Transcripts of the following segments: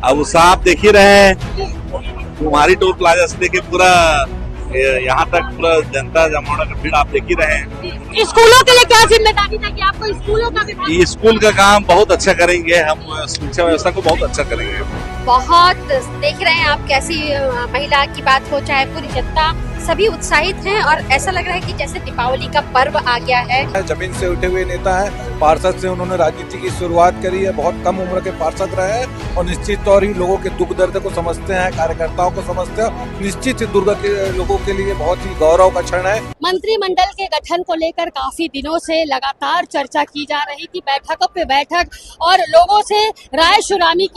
अब उसका आप देख ही रहे हैं, कुमारी टोल प्लाजा से लेके पूरा यहाँ तक पूरा जनता जमावड़ा का भीड़ आप देख ही रहे हैं। स्कूलों के लिए क्या जिम्मेदारी था कि आपको स्कूलों का भी ये स्कूल का काम बहुत अच्छा करेंगे हम, शिक्षा व्यवस्था को बहुत अच्छा करेंगे। बहुत देख रहे हैं आप कैसी महिला की बात हो चाहे पूरी जनता सभी उत्साहित हैं और ऐसा लग रहा है कि जैसे दीपावली का पर्व आ गया है। जमीन से उठे हुए नेता है, पार्षद से उन्होंने राजनीति की शुरुआत करी है, बहुत कम उम्र के पार्षद रहे हैं और निश्चित तौर ही लोगों के दुख दर्द को समझते हैं, कार्यकर्ताओं को समझते हैं। निश्चित ही दुर्ग के लोगों के लिए बहुत ही गौरव का क्षण है। मंत्रिमंडल के गठन को लेकर काफी दिनों से लगातार चर्चा की जा रही थी, बैठकों पे बैठक और लोगों से रायशुमारी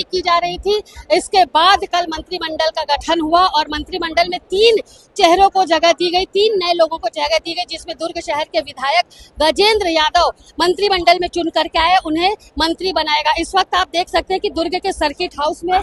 की जा रही थी। इसके बाद कल मंत्रिमंडल का गठन हुआ और मंत्रिमंडल में 3 चेहरों को जगह दी गई, 3 नए लोगों को जगह दी गई, जिसमें दुर्ग शहर के विधायक गजेंद्र यादव मंत्रिमंडल में चुन करके आए, उन्हें मंत्री बनाएगा। इस वक्त आप देख सकते हैं कि दुर्ग के सर्किट हाउस में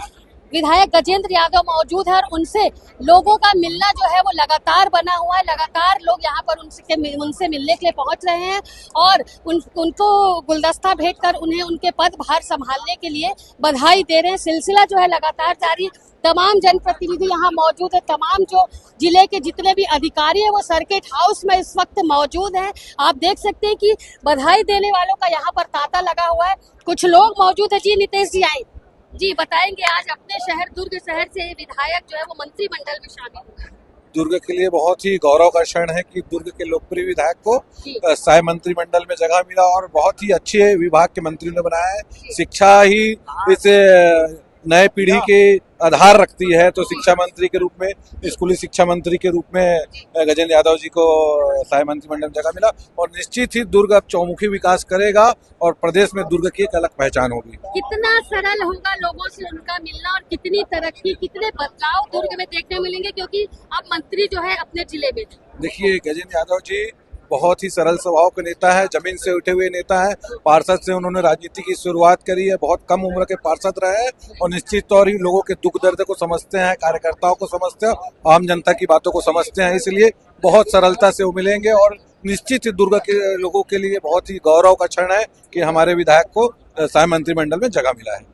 विधायक गजेंद्र यादव मौजूद है और उनसे लोगों का मिलना जो है वो लगातार बना हुआ है। लगातार लोग यहाँ पर उनसे मिलने के लिए पहुंच रहे हैं और उनको गुलदस्ता भेंट कर उन्हें उनके पदभार संभालने के लिए बधाई दे रहे हैं। सिलसिला जो है लगातार जारी। तमाम जनप्रतिनिधि यहाँ मौजूद है, तमाम जो जिले के जितने भी अधिकारी हैं वो सर्किट हाउस में इस वक्त मौजूद हैं। आप देख सकते हैं कि बधाई देने वालों का यहाँ पर तांता लगा हुआ है। कुछ लोग मौजूद है। जी नितेश जी आए, जी बताएंगे आज अपने शहर दुर्ग शहर से विधायक जो है वो मंत्रिमंडल में शामिल हुआ। दुर्ग के लिए बहुत ही गौरव का क्षण है कि दुर्ग के लोकप्रिय विधायक को साय मंत्रिमंडल में जगह मिला और बहुत ही अच्छे विभाग के मंत्री ने बनाया है। शिक्षा ही इस नए पीढ़ी के आधार रखती है, तो शिक्षा मंत्री के रूप में, स्कूली शिक्षा मंत्री के रूप में गजेंद्र यादव जी को साय मंत्रिमंडल में जगह मिला और निश्चित ही दुर्ग अब चौमुखी विकास करेगा और प्रदेश में दुर्ग की एक अलग पहचान होगी। कितना सरल होगा लोगों से उनका मिलना और कितनी तरक्की, कितने बदलाव दुर्ग में देखने मिलेंगे, क्योंकि अब मंत्री जो है अपने जिले में। देखिए, गजेंद्र यादव जी बहुत ही सरल स्वभाव के नेता है, जमीन से उठे हुए नेता है, पार्षद से उन्होंने राजनीति की शुरुआत करी है, बहुत कम उम्र के पार्षद रहे हैं और निश्चित तौर ही लोगों के दुख दर्द को समझते हैं, कार्यकर्ताओं को समझते हैं, आम जनता की बातों को समझते हैं, इसलिए बहुत सरलता से वो मिलेंगे और निश्चित ही दुर्ग के लोगों के लिए बहुत ही गौरव का क्षण है कि हमारे विधायक को साय मंत्रिमंडल में जगह मिला है।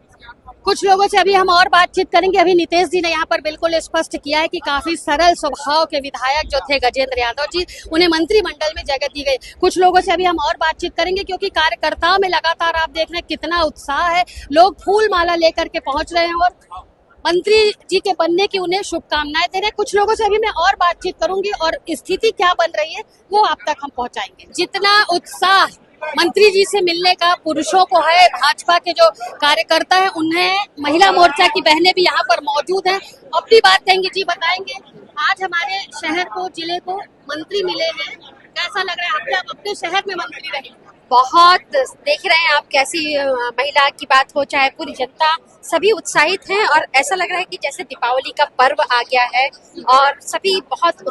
कुछ लोगों से अभी हम और बातचीत करेंगे। अभी नितेश जी ने यहाँ पर बिल्कुल स्पष्ट किया है कि काफी सरल स्वभाव के विधायक जो थे गजेंद्र यादव जी, उन्हें मंत्रिमंडल में जगह दी गई। कुछ लोगों से अभी हम और बातचीत करेंगे क्योंकि कार्यकर्ताओं में लगातार आप देख रहे हैं कितना उत्साह है। लोग फूल माला लेकर के पहुंच रहे हैं और मंत्री जी के बनने की उन्हें शुभकामनाएं दे रहे हैं। कुछ लोगों से अभी मैं और बातचीत करूंगी और स्थिति क्या बन रही है वो आप तक हम पहुंचाएंगे। जितना उत्साह मंत्री जी से मिलने का पुरुषों को है, भाजपा के जो कार्यकर्ता हैं उन्हें, महिला मोर्चा की बहनें भी यहाँ पर मौजूद हैं, अपनी बात कहेंगे। जी बताएंगे, आज हमारे शहर को, जिले को मंत्री मिले हैं, कैसा लग रहा है? आप अपने शहर में मंत्री रहे, बहुत देख रहे हैं आप कैसी महिला की बात हो चाहे पूरी जनता सभी उत्साहित हैं और ऐसा लग रहा है कि जैसे दीपावली का पर्व आ गया है और सभी बहुत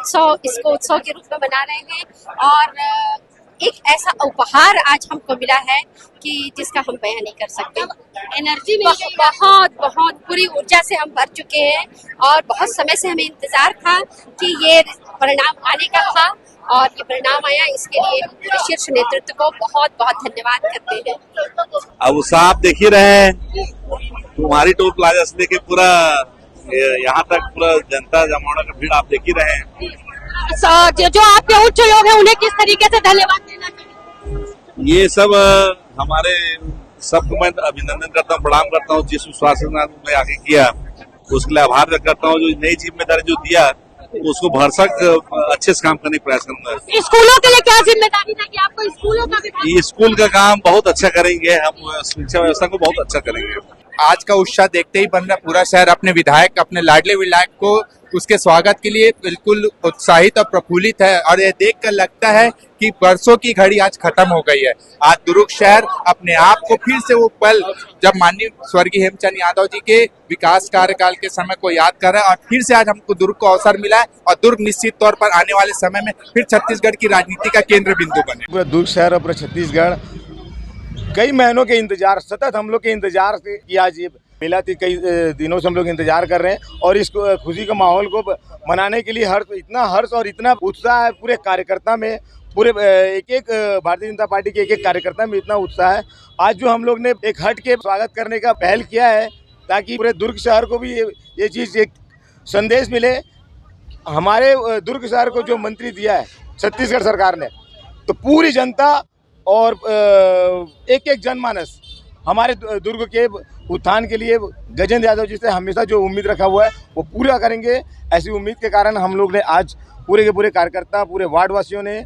इसको उत्सव के रूप में मना रहे हैं और एक ऐसा उपहार आज हमको मिला है कि जिसका हम बयान नहीं कर सकते। एनर्जी में बहुत पूरी ऊर्जा से हम भर चुके हैं और बहुत समय से हमें इंतजार था कि ये परिणाम आने का था और ये परिणाम आया। इसके लिए पूरे शीर्ष नेतृत्व को बहुत बहुत धन्यवाद करते हैं। अब उसका आप देख ही रहे हैं, कुमारी टोल प्लाजा से लेके पूरा यहाँ तक पूरा जनता जमावड़ा का भीड़ आप देख ही रहे हैं। जो आपके उच्च लोग हैं उन्हें किस तरीके से धन्यवाद देना चाहिए? ये सब हमारे सबको मैं अभिनंदन करता हूँ, प्रणाम करता हूँ। जिस विश्वास में आगे किया उसके लिए आभार व्यक्त करता हूँ। जो नई जिम्मेदारी जो दिया उसको भरसक अच्छे से काम करने का प्रयास करूंगा। स्कूलों के लिए क्या जिम्मेदारी था कि आपको स्कूलों का भी? ये स्कूल का काम बहुत अच्छा करेंगे हम, शिक्षा व्यवस्था को बहुत अच्छा करेंगे। आज का उत्साह देखते ही बन रहा, पूरा शहर अपने विधायक, अपने लाडले विधायक को उसके स्वागत के लिए बिल्कुल उत्साहित और प्रफुल्लित है और ये देखकर लगता है कि वर्षों की घड़ी आज खत्म हो गई है। आज दुर्ग शहर अपने आप को फिर से वो पल जब माननीय स्वर्गीय हेमचंद यादव जी के विकास कार्यकाल के समय को याद कर रहा है और फिर से आज हमको दुर्ग को अवसर मिला है और दुर्ग निश्चित तौर पर आने वाले समय में फिर छत्तीसगढ़ की राजनीति का केंद्र बिंदु बने। पूरा दुर्ग शहर और पूरा छत्तीसगढ़ कई महीनों के इंतजार, सतत हम लोग के इंतजार से कि आज ये मिला थी, कई दिनों से हम लोग इंतजार कर रहे हैं और इस खुशी के माहौल को मनाने के लिए इतना हर्ष और इतना उत्साह है पूरे कार्यकर्ता में, पूरे एक भारतीय जनता पार्टी के एक कार्यकर्ता में इतना उत्साह है। आज जो हम लोग ने एक हट के स्वागत करने का पहल किया है ताकि पूरे दुर्ग शहर को भी ये चीज़ एक संदेश मिले। हमारे दुर्ग शहर को जो मंत्री दिया है छत्तीसगढ़ सरकार ने, तो पूरी जनता और एक एक जनमानस हमारे दुर्ग के उत्थान के लिए गजेंद्र यादव जी से हमेशा जो उम्मीद रखा हुआ है वो पूरा करेंगे। ऐसी उम्मीद के कारण हम लोग ने आज पूरे के पूरे कार्यकर्ता, पूरे वार्डवासियों ने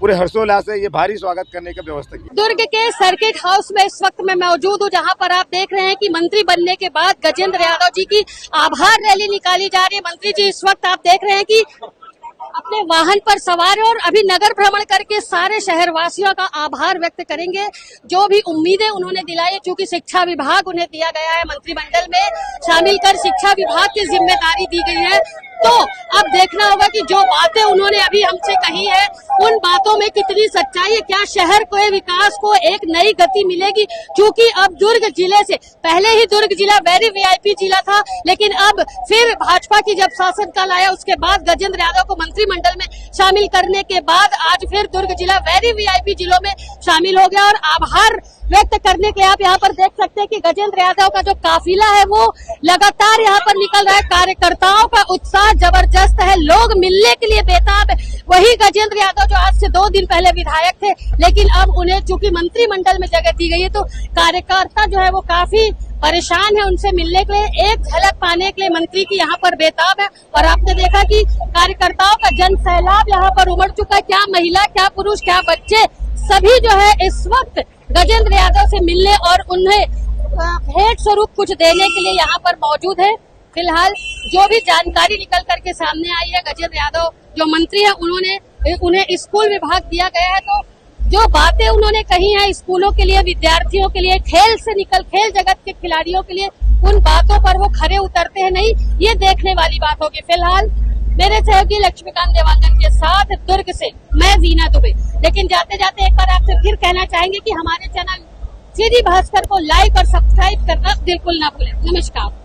पूरे हर्षोल्लास से ये भारी स्वागत करने की व्यवस्था की। दुर्ग के सर्किट हाउस में इस वक्त मैं मौजूद हूँ, जहाँ पर आप देख रहे हैं कि मंत्री बनने के बाद गजेंद्र यादव जी की आभार रैली निकाली जा रही है। मंत्री जी इस वक्त आप देख रहे हैं कि अपने वाहन पर सवार और अभी नगर भ्रमण करके सारे शहरवासियों का आभार व्यक्त करेंगे। जो भी उम्मीदें उन्होंने दिलाई, चूंकि शिक्षा विभाग उन्हें दिया गया है, मंत्रिमंडल में शामिल कर शिक्षा विभाग की जिम्मेदारी दी गई है, तो अब देखना होगा कि जो बातें उन्होंने अभी हमसे कही है उन बातों में कितनी सच्चाई है। क्या शहर को विकास को एक नई गति मिलेगी? क्योंकि अब दुर्ग जिले से पहले ही दुर्ग जिला वेरी वीआईपी जिला था, लेकिन अब फिर भाजपा की जब शासनकाल आया उसके बाद गजेंद्र यादव को मंत्रिमंडल में शामिल करने के बाद आज फिर दुर्ग जिला वेरी वीआईपी जिलों में शामिल हो गया। और आभार व्यक्त करने के आप यहाँ पर देख सकते हैं कि गजेंद्र यादव का जो काफिला है वो लगातार यहाँ पर निकल रहा है। कार्यकर्ताओं का उत्साह जबरदस्त है, लोग मिलने के लिए बेताब है। वही गजेंद्र यादव जो आज से 2 दिन पहले विधायक थे, लेकिन अब उन्हें चूंकि मंत्रिमंडल में जगह दी गई है, तो कार्यकर्ता जो है वो काफी परेशान है उनसे मिलने के लिए, एक झलक पाने के लिए मंत्री की यहाँ पर बेताब है। और आपने देखा कि कार्यकर्ताओं का जन सैलाब यहाँ पर उमड़ चुका है। क्या महिला, क्या पुरुष, क्या बच्चे, सभी जो है इस वक्त गजेंद्र यादव से मिलने और उन्हें भेंट स्वरूप कुछ देने के लिए यहाँ पर मौजूद है। फिलहाल जो भी जानकारी निकल करके सामने आई है, गजेंद्र यादव जो मंत्री है उन्हें स्कूल विभाग दिया गया है, तो जो बातें उन्होंने कही हैं स्कूलों के लिए, विद्यार्थियों के लिए, खेल जगत के खिलाड़ियों के लिए, उन बातों पर वो खरे उतरते हैं नहीं, ये देखने वाली बात होगी। फिलहाल मेरे सहयोगी लक्ष्मीकांत देवांगन के साथ दुर्ग से मैं वीना दुबे। लेकिन जाते जाते एक बार आपसे फिर कहना चाहेंगे कि हमारे चैनल सीडी भास्कर को लाइक और सब्सक्राइब करना बिल्कुल ना भूलें। नमस्कार।